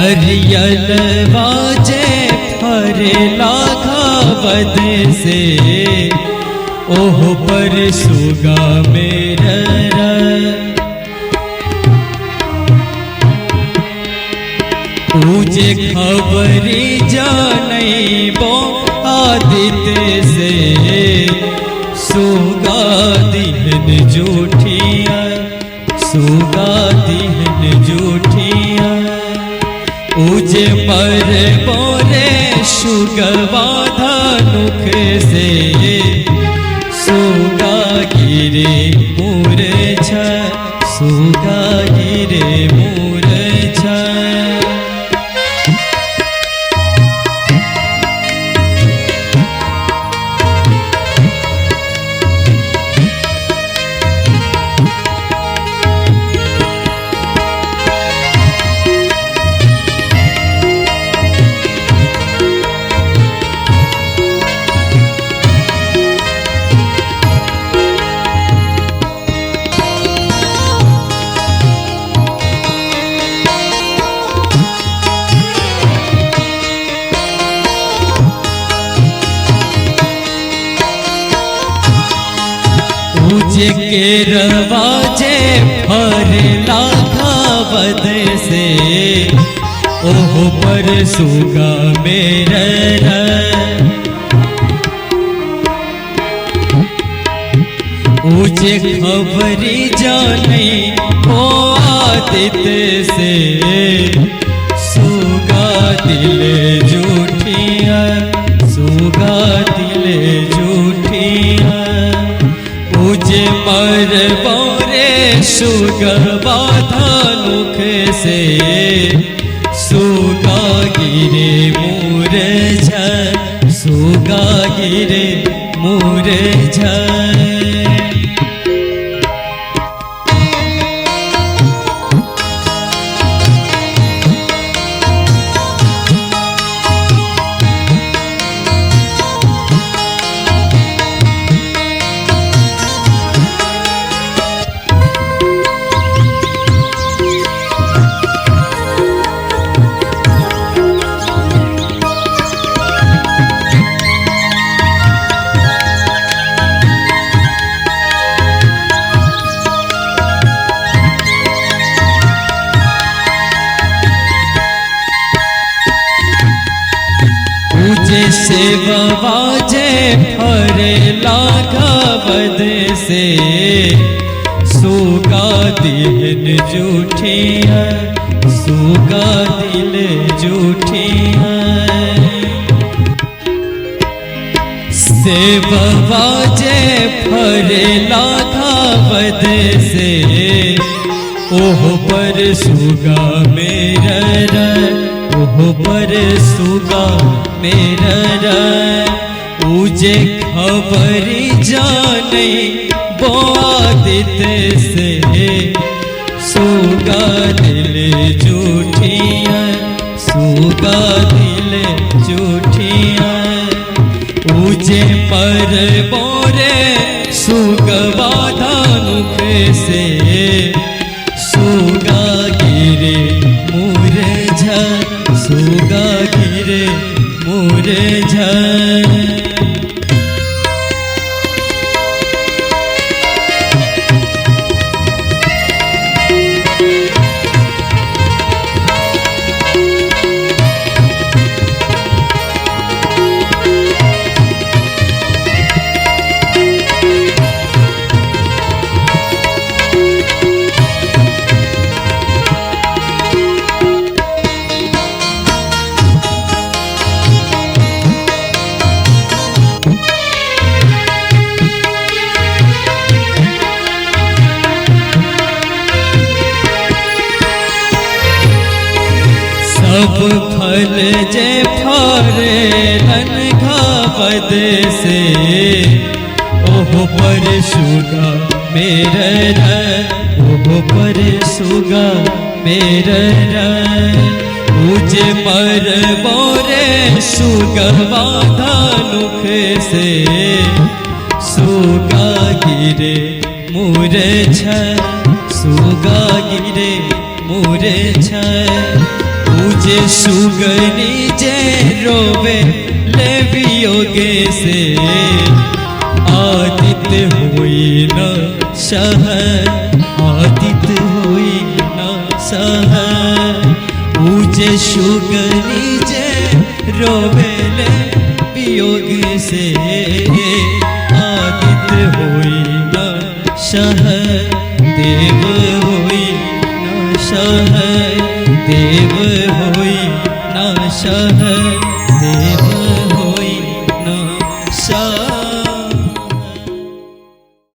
हरियल वाजे फरे लाखा बद से ओह पर सुगा मेरा पूजे खबरी जानई बो आदित्य से सुगा दिहन जूठिया सुगा दिहन जूठिया उजे पर बोरे सुगवाधा नुख से सुगा गिरे मूर्छ सुगा गिरे मूर्छ पूजे के रवाजे फर लाखा बद से ओह पर सुगा मेरा पूजे खबरी जाने ओ आदित्य से सुगा दिल जूठिया सुगा दिल जूठिया पूजे पर बोरे सुगवाधा नुख से सुगा गिरे मूर्छ सुगा गिरे मूर्छ सेवा वाजे फरे लाखा बद से सुगा दिहन जूठिया सुगा दिल जूठिया सेवा वाजे फरे लाखा बद से ओह पर सुगा मेरा ओह पर सुगा मेरा उजे खबरी जाने बो आदित्य से सुगा दिल जूठिया सुगा दिल जूठिया उजे पर बोरे सुगवाधा नुख से सुगा गिरे मूर्छ सुगा गिरे मूर्छ सब फल जे फरे लनघा बद से ओह पर सुगा मेरा ओह पर सुगा मेरा मुझे पर बोरे सुगवाधा नुख से सुगा गिरे मूर्छ सुगा गिरे मूर्छ पूजे सुगनी जे रोवे ले वियोगे से आदित्य हुई न सह आदित्य हुई न सह पूजे सुगनी जे रोवे ले वियोग से आदित्य हुई न सह देव हुई न सह